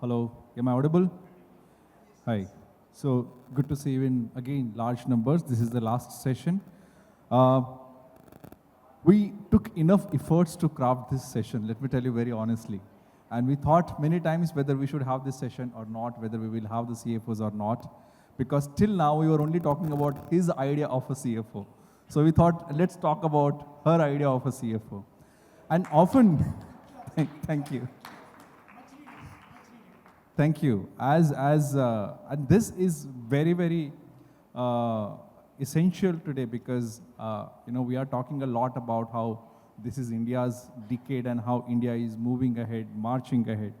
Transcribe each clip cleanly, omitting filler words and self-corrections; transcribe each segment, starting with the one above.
Hello, am I audible? Hi. So good to see you in, again, large numbers. This is the last session. Uh, we took enough efforts to craft this session, let me tell you very honestly. And we thought many times whether we should have this session or not, whether we will have the CFOs or not, because till now we were only talking about his idea of a CFO. So we thought, let's talk about her idea of a CFO. And often, thank you. Thank you. And this is very, very essential today because we are talking a lot about how this is India's decade and how India is moving ahead, marching ahead.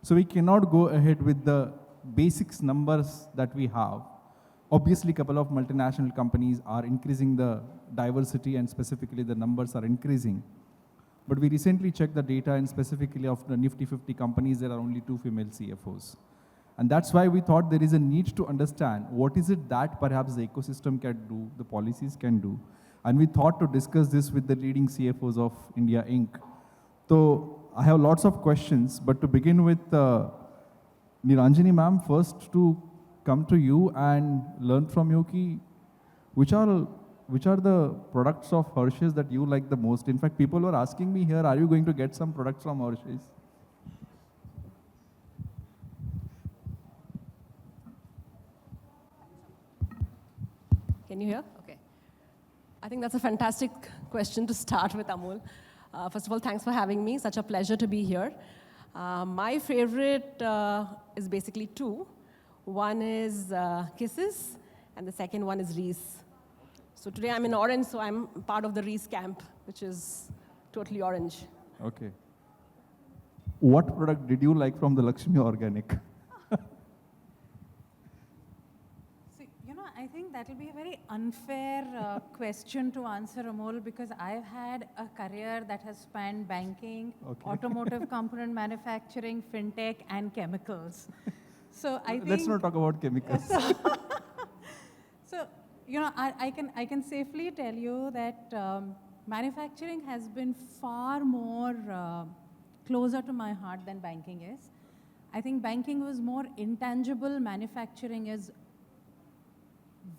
So we cannot go ahead with the basics numbers that we have. Obviously, a couple of multinational companies are increasing the diversity and specifically the numbers are increasing. But we recently checked the data and specifically of the Nifty 50 companies, there are only 2 female CFOs. And that's why we thought there is a need to understand what is it that perhaps the ecosystem can do, the policies can do. And we thought to discuss this with the leading CFOs of India Inc. So I have lots of questions, but to begin with, Niranjani ma'am, first to come to you and learn from you ki, which are the products of Hershey's that you like the most? In fact, people were asking me here, are you going to get some products from Hershey's? Can you hear? Okay. I think that's a fantastic question to start with, Amol. First of all, thanks for having me. Such a pleasure to be here. My favorite is basically 2. One is Kisses, and the second one is Reese. So today I'm in orange, so I'm part of the Reese camp, which is totally orange. Okay. What product did you like from the Lakshmi Organic? I think that will be a very unfair question to answer, Amol, because I've had a career that has spanned banking, automotive component manufacturing, fintech, and chemicals. So I think... Let's not talk about chemicals. So, I can safely tell you that manufacturing has been far more closer to my heart than banking is. I think banking was more intangible, manufacturing is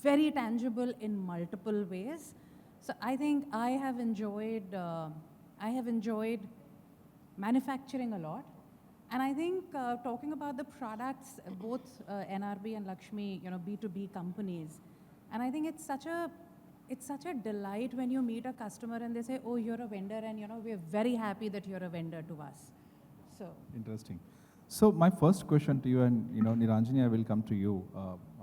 very tangible in multiple ways. So I think I have enjoyed manufacturing a lot. And I think talking about the products, both NRB and Lakshmi, B2B companies, and I think it's such a delight when you meet a customer and they say, oh, you're a vendor, and we're very happy that you're a vendor to us. So interesting. So my first question to you, and Niranjani, I will come to you.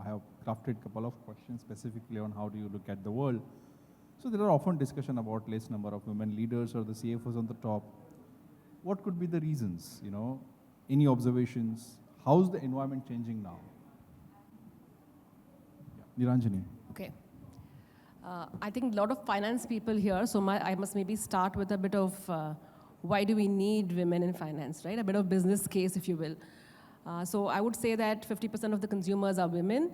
I have crafted a couple of questions specifically on how do you look at the world. So there are often discussion about less number of women leaders or the CFOs on the top. What could be the reasons? Any observations? How's the environment changing now? Yeah. Niranjani. Okay. I think a lot of finance people here, so I must maybe start with a bit of why do we need women in finance, right? A bit of business case, if you will. So I would say that 50% of the consumers are women,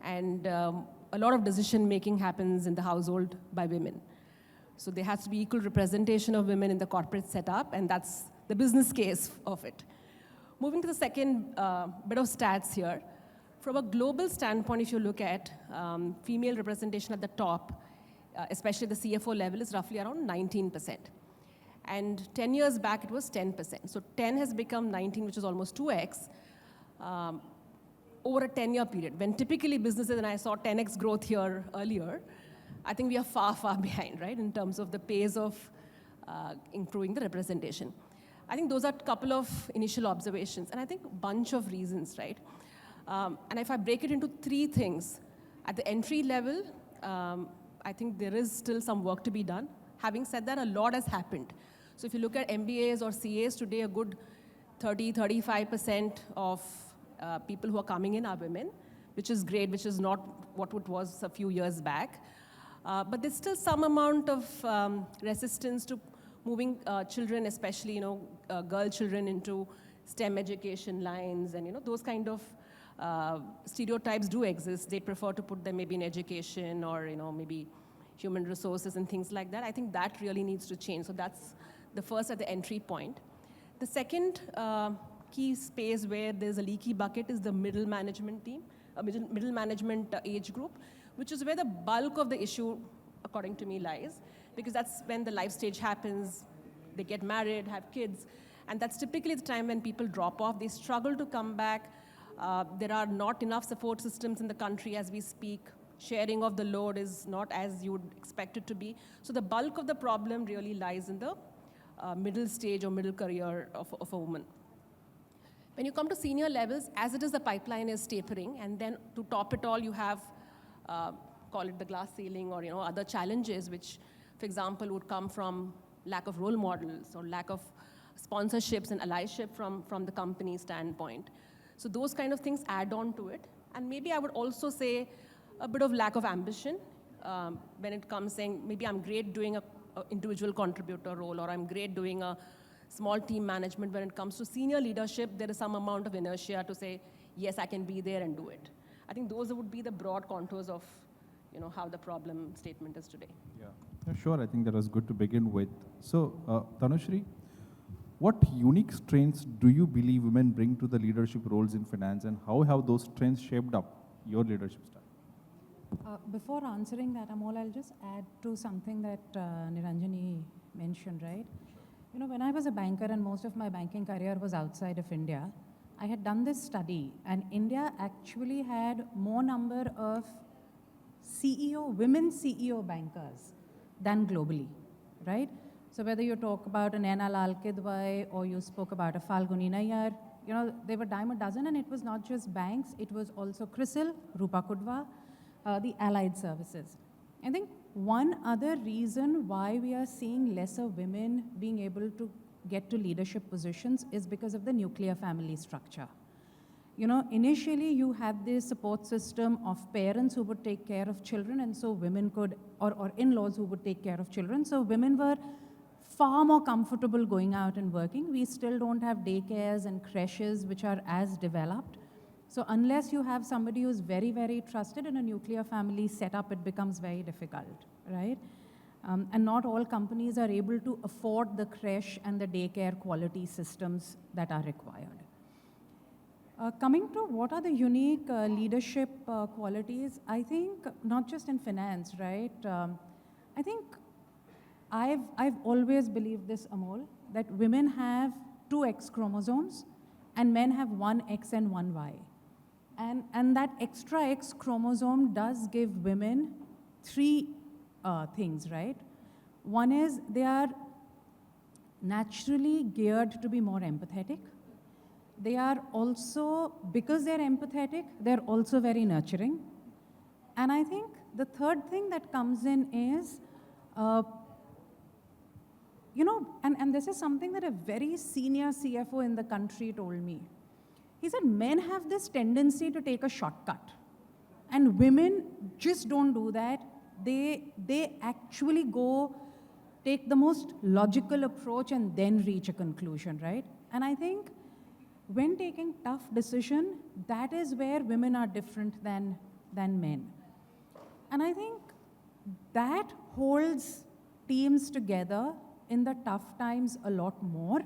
and a lot of decision-making happens in the household by women. So there has to be equal representation of women in the corporate setup, and that's the business case of it. Moving to the second bit of stats here. From a global standpoint, if you look at female representation at the top, especially the CFO level, is roughly around 19%. And 10 years back, it was 10%. So 10 has become 19, which is almost 2x over a 10-year period. When typically businesses, and I saw 10x growth here earlier, I think we are far, far behind, right, in terms of the pace of improving the representation. I think those are a couple of initial observations, and I think a bunch of reasons, right? And if I break it into 3 things, at the entry level, I think there is still some work to be done. Having said that, a lot has happened. So if you look at MBAs or CAs today, a good 30-35% of people who are coming in are women, which is great, which is not what it was a few years back. But there's still some amount of resistance to moving children, especially girl children, into STEM education lines, and those kind of stereotypes do exist. They prefer to put them maybe in education or maybe human resources and things like that. I think that really needs to change. So that's the first at the entry point. The second key space where there's a leaky bucket is the middle management team, middle management age group, which is where the bulk of the issue, according to me, lies, because that's when the life stage happens. They get married, have kids, and that's typically the time when people drop off. They struggle to come back. There are not enough support systems in the country as we speak. Sharing of the load is not as you would expect it to be. So the bulk of the problem really lies in the middle stage or middle career of a woman. When you come to senior levels, as it is, the pipeline is tapering, and then to top it all, you have, call it the glass ceiling or other challenges, which, for example, would come from lack of role models or lack of sponsorships and allyship from the company standpoint. So those kind of things add on to it. And maybe I would also say a bit of lack of ambition when it comes saying, maybe I'm great doing a individual contributor role, or I'm great doing a small team management. When it comes to senior leadership, there is some amount of inertia to say, yes, I can be there and do it. I think those would be the broad contours of how the problem statement is today. Yeah, sure. I think that was good to begin with. So, Tanushree, what unique strengths do you believe women bring to the leadership roles in finance, and how have those strengths shaped up your leadership style? Before answering that, Amol, I'll just add to something that Niranjani mentioned, right? When I was a banker and most of my banking career was outside of India, I had done this study, and India actually had more number of women CEO bankers than globally, right? So whether you talk about an Naina Lal Kidwai or you spoke about a Falguni Nayyar, they were dime a dozen, and it was not just banks, it was also CRISIL, Rupa Kudwa, the allied services. I think one other reason why we are seeing lesser women being able to get to leadership positions is because of the nuclear family structure. Initially you had this support system of parents who would take care of children, and so women could, or in-laws who would take care of children, so women were far more comfortable going out and working. We still don't have daycares and creches which are as developed. So unless you have somebody who's very, very trusted in a nuclear family setup, it becomes very difficult, right? And not all companies are able to afford the creche and the daycare quality systems that are required. Coming to what are the unique leadership qualities, I think not just in finance, right? I think I've always believed this, Amol, that women have 2 X chromosomes and men have 1 X and 1 Y. And that extra X chromosome does give women 3 things, right? One is they are naturally geared to be more empathetic. They are also, because they're empathetic, they're also very nurturing. And I think the third thing that comes in is, and this is something that a very senior CFO in the country told me. He said, men have this tendency to take a shortcut, and women just don't do that. They actually go take the most logical approach and then reach a conclusion, right? And I think when taking tough decision, that is where women are different than men. And I think that holds teams together in the tough times a lot more.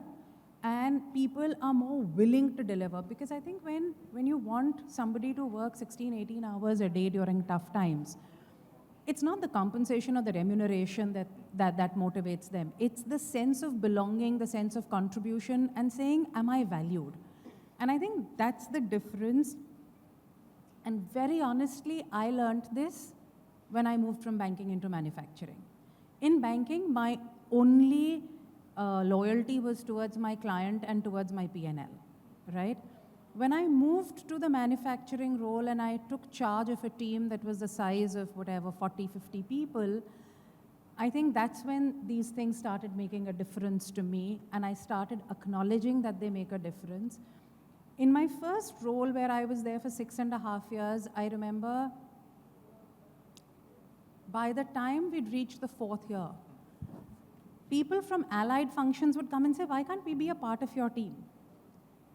And people are more willing to deliver, because I think when you want somebody to work 16, 18 hours a day during tough times, it's not the compensation or the remuneration that motivates them. It's the sense of belonging, the sense of contribution, and saying, am I valued? And I think that's the difference. And very honestly, I learned this when I moved from banking into manufacturing. In banking, my only loyalty was towards my client and towards my P&L, right? When I moved to the manufacturing role and I took charge of a team that was the size of whatever, 40, 50 people, I think that's when these things started making a difference to me, and I started acknowledging that they make a difference. In my first role, where I was there for 6.5 years, I remember by the time we'd reached the 4th year, people from allied functions would come and say, why can't we be a part of your team?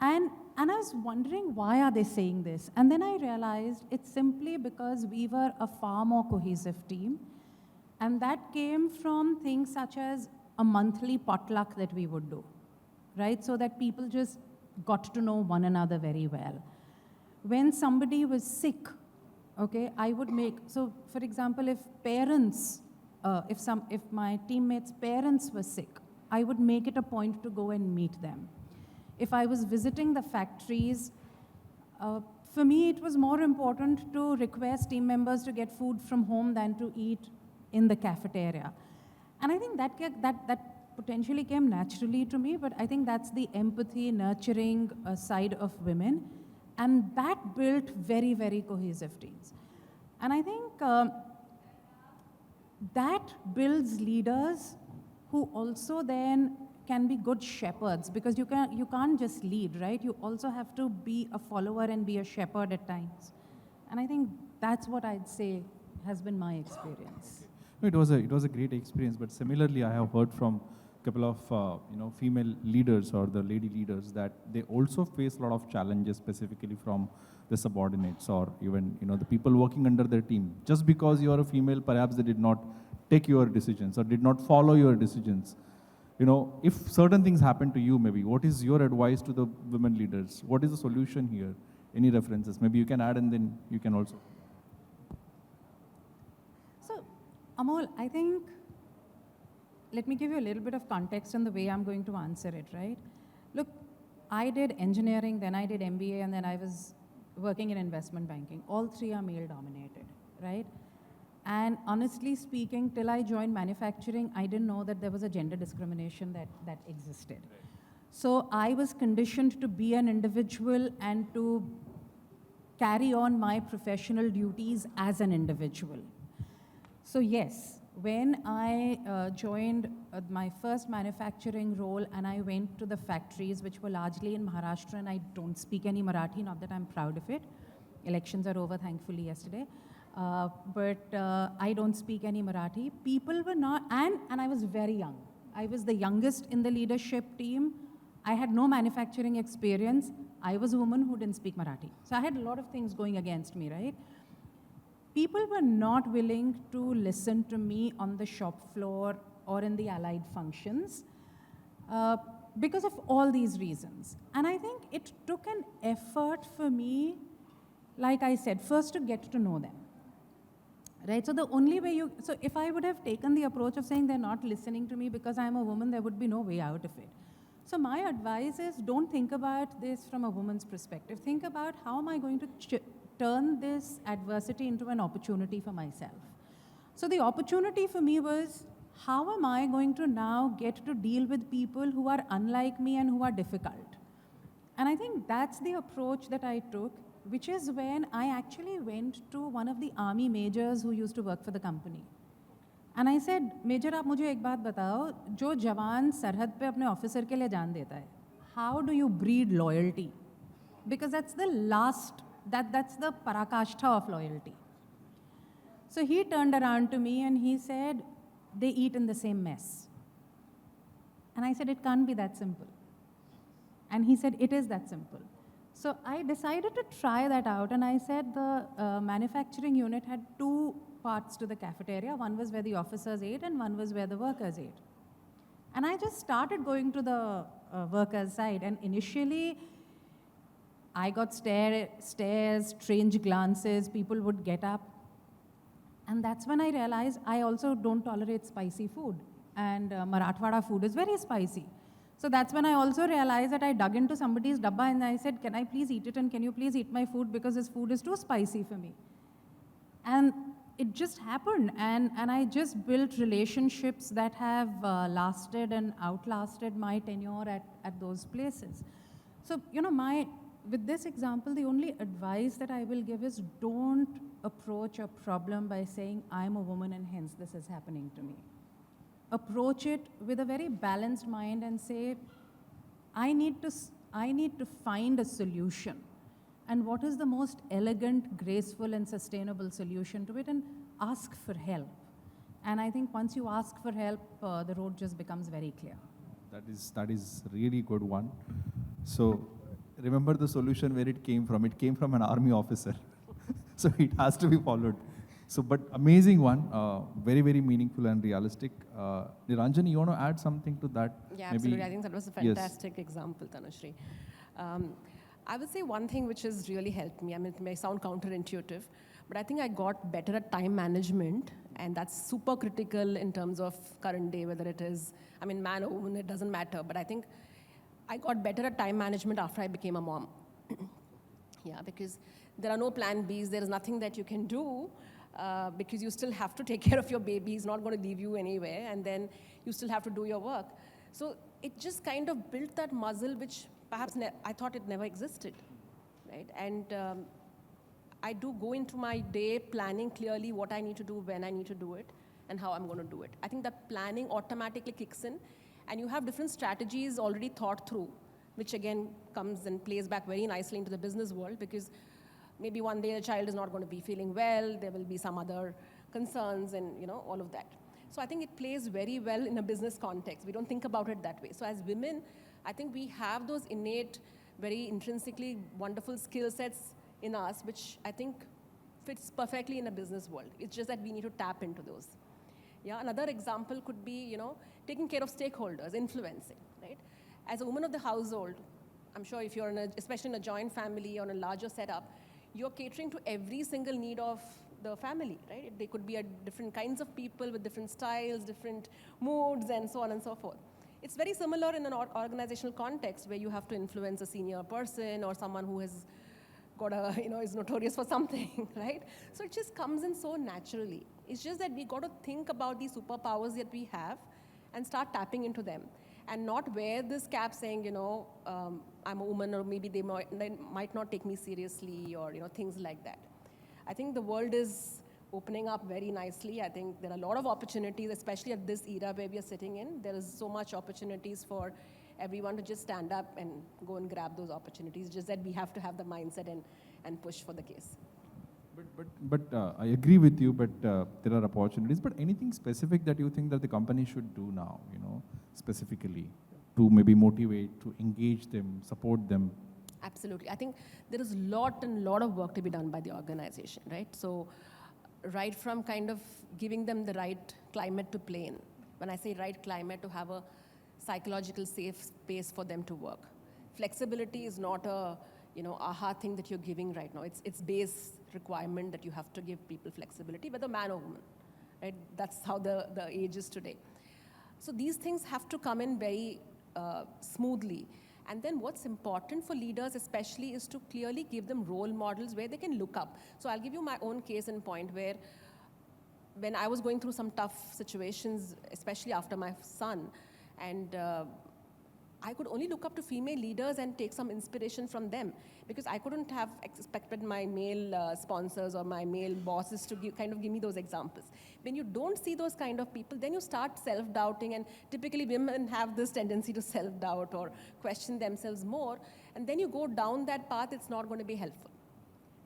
And I was wondering, why are they saying this? And then I realized it's simply because we were a far more cohesive team. And that came from things such as a monthly potluck that we would do, right? So that people just got to know one another very well. When somebody was sick, okay, I would make, so for example, if parents, if my teammates' parents were sick, I would make it a point to go and meet them. If I was visiting the factories, for me, it was more important to request team members to get food from home than to eat in the cafeteria. And I think that potentially came naturally to me, but I think that's the empathy, nurturing side of women. And that built very, very cohesive teams. And I think that builds leaders who also then can be good shepherds, because you can't just lead, right? You also have to be a follower and be a shepherd at times. And I think that's what I'd say has been my experience. No, it was a great experience, but similarly, I have heard from a couple of female leaders or the lady leaders that they also face a lot of challenges, specifically from the subordinates or even the people working under their team. Just because you are a female, perhaps they did not take your decisions or did not follow your decisions. If certain things happen to you, maybe what is your advice to the women leaders? What is the solution here? Any references? Maybe you can add, and then you can also. So, Amol, I think, let me give you a little bit of context on the way I'm going to answer it, right? Look, I did engineering, then I did MBA, and then I was working in investment banking. All three are male dominated, right? And honestly speaking, till I joined manufacturing, I didn't know that there was a gender discrimination that existed. So I was conditioned to be an individual and to carry on my professional duties as an individual. So yes, when I joined my first manufacturing role and I went to the factories, which were largely in Maharashtra, and I don't speak any Marathi, not that I'm proud of it. Elections are over, thankfully, yesterday. But I don't speak any Marathi. People were not, and I was very young. I was the youngest in the leadership team. I had no manufacturing experience. I was a woman who didn't speak Marathi. So I had a lot of things going against me, right? People were not willing to listen to me on the shop floor or in the allied functions because of all these reasons. And I think it took an effort for me, like I said, first to get to know them. Right, so the only way so if I would have taken the approach of saying they're not listening to me because I'm a woman, there would be no way out of it. So my advice is, don't think about this from a woman's perspective. Think about, how am I going to turn this adversity into an opportunity for myself? So the opportunity for me was, how am I going to now get to deal with people who are unlike me and who are difficult? And I think that's the approach that I took, which is when I actually went to one of the army majors who used to work for the company. And I said, Major, आप मुझे एक बात बताओ, जो जवान सरहद पे अपने ऑफिसर के लिए जान देता है, how do you breed loyalty? Because that's the last, that's the parakashta of loyalty. So he turned around to me and he said, they eat in the same mess. And I said, it can't be that simple. And he said, it is that simple. So I decided to try that out, and I said the manufacturing unit had two parts to the cafeteria. One was where the officers ate, and one was where the workers ate. And I just started going to the workers' side, and initially I got stares, strange glances, people would get up. And that's when I realized I also don't tolerate spicy food, and Marathwada food is very spicy. So that's when I also realized that I dug into somebody's dabba and I said, can I please eat it, and can you please eat my food, because this food is too spicy for me. And it just happened, and I just built relationships that have lasted and outlasted my tenure at those places. So, with this example, the only advice that I will give is, don't approach a problem by saying, I'm a woman and hence this is happening to me. Approach it with a very balanced mind and say, I need to find a solution. And what is the most elegant, graceful, and sustainable solution to it, and ask for help. And I think once you ask for help, the road just becomes very clear. That is really good one. So remember the solution where it came from. It came from an army officer. So it has to be followed. So, but amazing one, very, very meaningful and realistic. Niranjani, you want to add something to that? Yeah, absolutely. I think that was a fantastic example, Tanushree. I would say one thing which has really helped me, I mean, it may sound counterintuitive, but I think I got better at time management, and that's super critical in terms of current day, whether it is, I mean, man or woman, it doesn't matter, but I think I got better at time management after I became a mom. Yeah, because there are no plan Bs, there is nothing that you can do, because you still have to take care of your baby, he's not going to leave you anywhere, and then you still have to do your work. So it just kind of built that muscle which perhaps I thought it never existed, right? And I do go into my day planning clearly what I need to do, when I need to do it, and how I'm going to do it. I think that planning automatically kicks in, and you have different strategies already thought through, which again comes and plays back very nicely into the business world, because maybe one day the child is not going to be feeling well, there will be some other concerns and, you know, all of that. So I think it plays very well in a business context. We don't think about it that way. So as women, I think we have those innate, very intrinsically wonderful skill sets in us, which I think fits perfectly in a business world. It's just that we need to tap into those. Yeah, another example could be, you know, taking care of stakeholders, influencing, right? As a woman of the household, I'm sure if you're especially in a joint family or in a larger setup, you're catering to every single need of the family, right? They could be different kinds of people with different styles, different moods, and so on and so forth. It's very similar in an organizational context where you have to influence a senior person or someone who has got a, you know, is notorious for something, right? So it just comes in so naturally. It's just that we got to think about these superpowers that we have and start tapping into them, and not wear this cap saying, you know, I'm a woman, or maybe they might not take me seriously, or, you know, things like that. I think the world is opening up very nicely. I think there are a lot of opportunities, especially at this era where we are sitting in. There is so much opportunities for everyone to just stand up and go and grab those opportunities. Just that we have to have the mindset and push for the case. But I agree with you, but there are opportunities. But anything specific that you think that the company should do now, you know, specifically to maybe motivate, to engage them, support them? Absolutely. I think there is a lot of work to be done by the organization, right? So right from kind of giving them the right climate to play in. When I say right climate, to have a psychological safe space for them to work. Flexibility is not a, you know, aha thing that you're giving right now. It's base requirement that you have to give people flexibility, whether man or woman, right? That's how the age is today. So these things have to come in very smoothly. And then what's important for leaders especially is to clearly give them role models where they can look up. So I'll give you my own case in point where when I was going through some tough situations, especially after my son, and I could only look up to female leaders and take some inspiration from them, because I couldn't have expected my male sponsors or my male bosses to kind of give me those examples. When you don't see those kind of people, then you start self-doubting, and typically women have this tendency to self-doubt or question themselves more, and then you go down that path, it's not going to be helpful,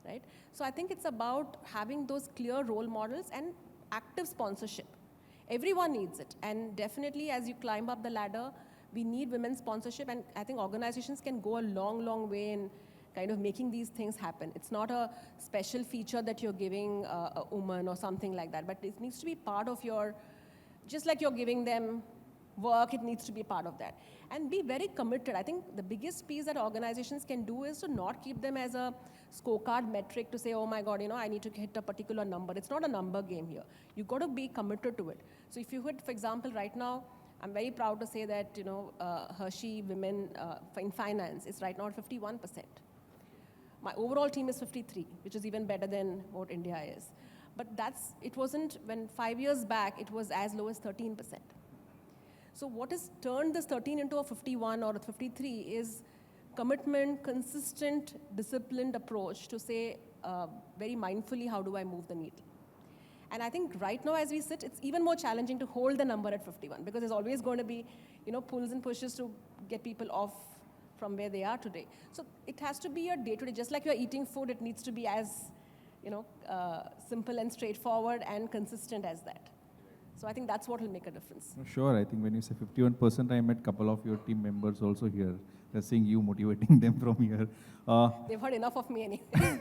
right? So I think it's about having those clear role models and active sponsorship. Everyone needs it, and definitely as you climb up the ladder, we need women's sponsorship, and I think organizations can go a long way in kind of making these things happen. It's not a special feature that you're giving a woman or something like that, but it needs to be part of your, just like you're giving them work, it needs to be part of that. And be very committed. I think the biggest piece that organizations can do is to not keep them as a scorecard metric to say, oh my God, you know, I need to hit a particular number. It's not a number game here. You've got to be committed to it. So if you hit, for example, right now, I'm very proud to say that, you know, Hershey women in finance is right now at 51%. My overall team is 53, which is even better than what India is. But it wasn't, when 5 years back, it was as low as 13%. So what has turned this 13 into a 51 or a 53 is commitment, consistent, disciplined approach to say very mindfully, how do I move the needle? And I think right now as we sit, it's even more challenging to hold the number at 51, because there's always going to be, you know, pulls and pushes to get people off from where they are today. So it has to be a day-to-day, just like you're eating food, it needs to be as, you know, simple and straightforward and consistent as that. So I think that's what will make a difference. Sure, I think when you say 51%, I met a couple of your team members also here. They're seeing you motivating them from here. They've heard enough of me anyway.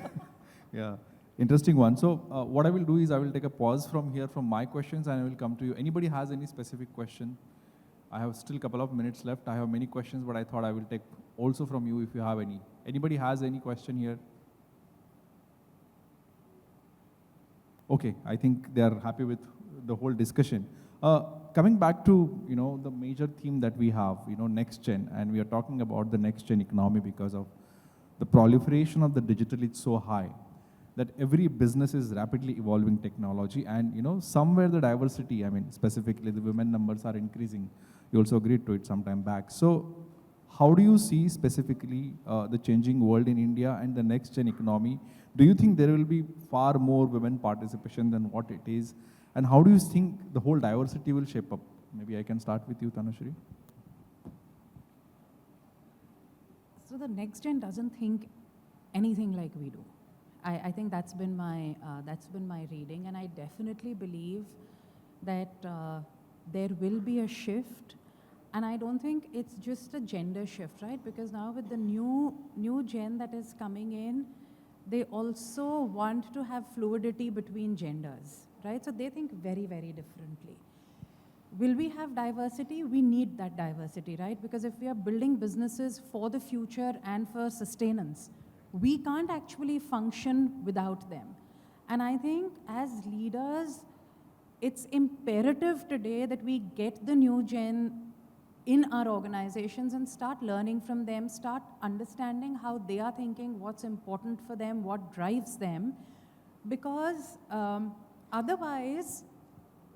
Yeah, interesting one. So what I will do is I will take a pause from here from my questions and I will come to you. Anybody has any specific question? I have still a couple of minutes left. I have many questions, but I thought I will take also from you if you have any. Anybody has any question here? Okay, I think they are happy with the whole discussion. Coming back to the major theme that we have, next gen, and we are talking about the next gen economy because of the proliferation of the digital is so high that every business is rapidly evolving technology, and somewhere the diversity, I mean specifically the women numbers are increasing. You also agreed to it some time back. So how do you see specifically the changing world in India and the next gen economy? Do you think there will be far more women participation than what it is? And how do you think the whole diversity will shape up? Maybe I can start with you, Tanushree. So the next gen doesn't think anything like we do. I think that's been my reading, and I definitely believe that there will be a shift. And I don't think it's just a gender shift, right? Because now with the new gen that is coming in, they also want to have fluidity between genders, right? So they think very, very differently. Will we have diversity? We need that diversity, right? Because if we are building businesses for the future and for sustenance, we can't actually function without them. And I think as leaders, it's imperative today that we get the new gen in our organizations and start learning from them, start understanding how they are thinking, what's important for them, what drives them. Because otherwise,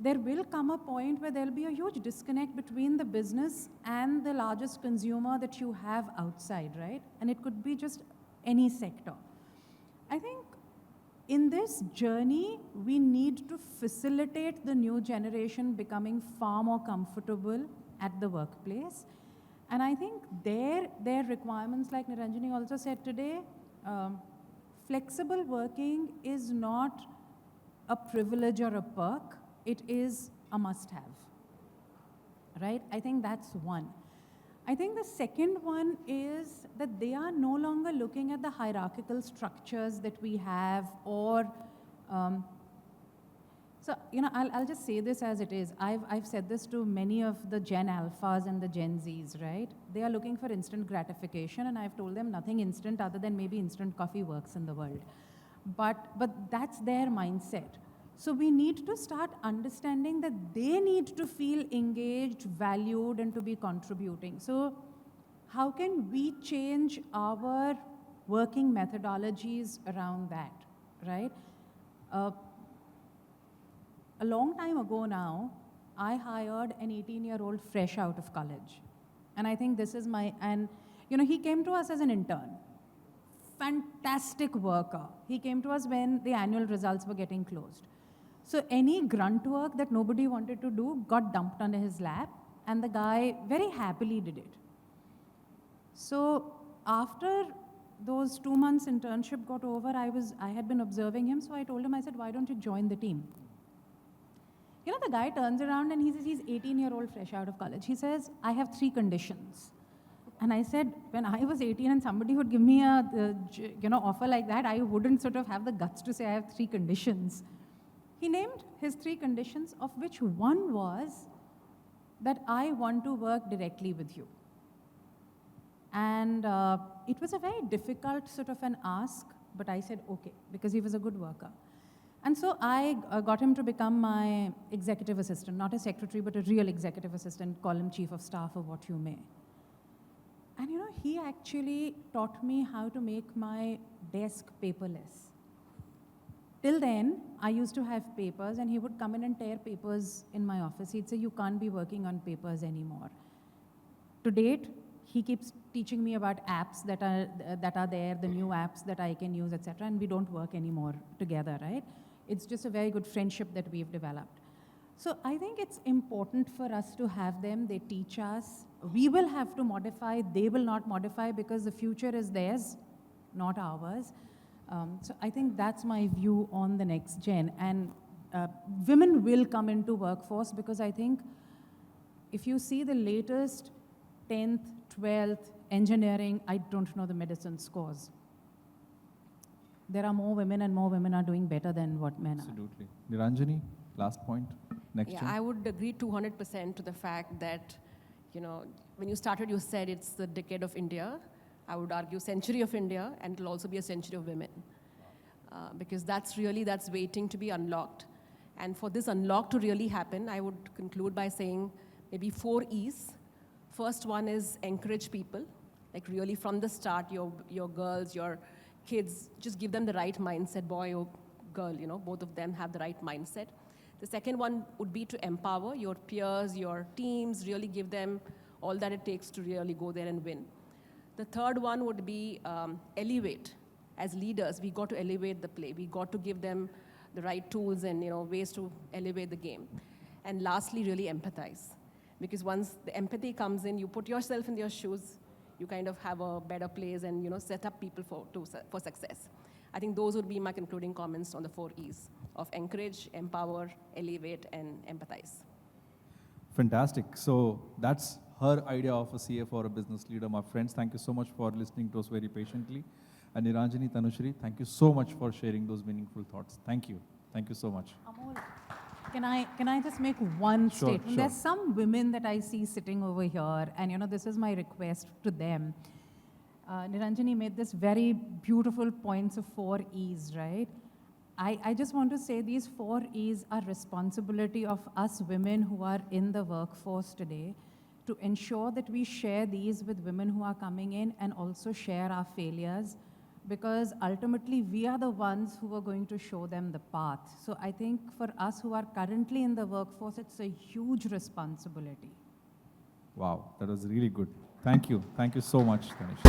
there will come a point where there'll be a huge disconnect between the business and the largest consumer that you have outside, right? And it could be just any sector. I think in this journey, we need to facilitate the new generation becoming far more comfortable at the workplace. And I think their requirements, like Niranjani also said today, flexible working is not a privilege or a perk. It is a must-have, right? I think that's one. I think the second one is that they are no longer looking at the hierarchical structures that we have, or so I'll just say this as it is. I've said this to many of the Gen Alphas and the Gen Zs, right? They are looking for instant gratification, and I've told them nothing instant other than maybe instant coffee works in the world. But that's their mindset. So we need to start understanding that they need to feel engaged, valued, and to be contributing. So how can we change our working methodologies around that, right? A long time ago now, I hired an 18-year-old fresh out of college. And I think this is he came to us as an intern. Fantastic worker. He came to us when the annual results were getting closed. So any grunt work that nobody wanted to do got dumped onto his lap, and the guy very happily did it. So after those 2 months internship got over, I had been observing him, so I told him, I said, why don't you join the team? The guy turns around and he says, he's 18-year-old fresh out of college. He says, I have 3 conditions. And I said, when I was 18 and somebody would give me a offer like that, I wouldn't sort of have the guts to say I have 3 conditions. He named his 3 conditions, of which one was that I want to work directly with you. And it was a very difficult sort of an ask, but I said, okay, because he was a good worker. And so I got him to become my executive assistant, not a secretary, but a real executive assistant, call him chief of staff or what you may. And he actually taught me how to make my desk paperless. Till then, I used to have papers, and he would come in and tear papers in my office. He'd say, you can't be working on papers anymore. To date, he keeps teaching me about apps that are there, the new apps that I can use, etc., and we don't work anymore together, right? It's just a very good friendship that we've developed. So I think it's important for us to have them. They teach us. We will have to modify. They will not modify, because the future is theirs, not ours. So I think that's my view on the next gen. And women will come into workforce, because I think if you see the latest 10th, 12th engineering, I don't know the medicine scores. There are more women, and more women are doing better than what men are. Absolutely. Niranjani, last point. Next gen. I would agree 200% to the fact that, when you started, you said it's the decade of India. I would argue century of India, and it'll also be a century of women. Because that's waiting to be unlocked. And for this unlock to really happen, I would conclude by saying maybe 4 E's. First one is encourage people, like really from the start, your girls, your kids, just give them the right mindset, boy or girl, both of them have the right mindset. The second one would be to empower your peers, your teams, really give them all that it takes to really go there and win. The third one would be elevate. As leaders, we got to elevate the play. We got to give them the right tools and ways to elevate the game. And lastly, really empathize. Because once the empathy comes in, you put yourself in their shoes, you kind of have a better place and set up people for success. I think those would be my concluding comments on the 4 E's of encourage, empower, elevate, and empathize. Fantastic. So that's her idea of a CF or a business leader. My friends, thank you so much for listening to us very patiently. And Niranjani, Tanushri, thank you so much for sharing those meaningful thoughts. Thank you. Thank you so much. Amol, can I just make one statement? Sure. There's some women that I see sitting over here, and this is my request to them. Niranjani made this very beautiful points of 4 E's, right? I just want to say these 4 E's are responsibility of us women who are in the workforce today to ensure that we share these with women who are coming in and also share our failures, because ultimately we are the ones who are going to show them the path. So I think for us who are currently in the workforce, it's a huge responsibility. Wow, that was really good. Thank you. Thank you so much, Tanushri.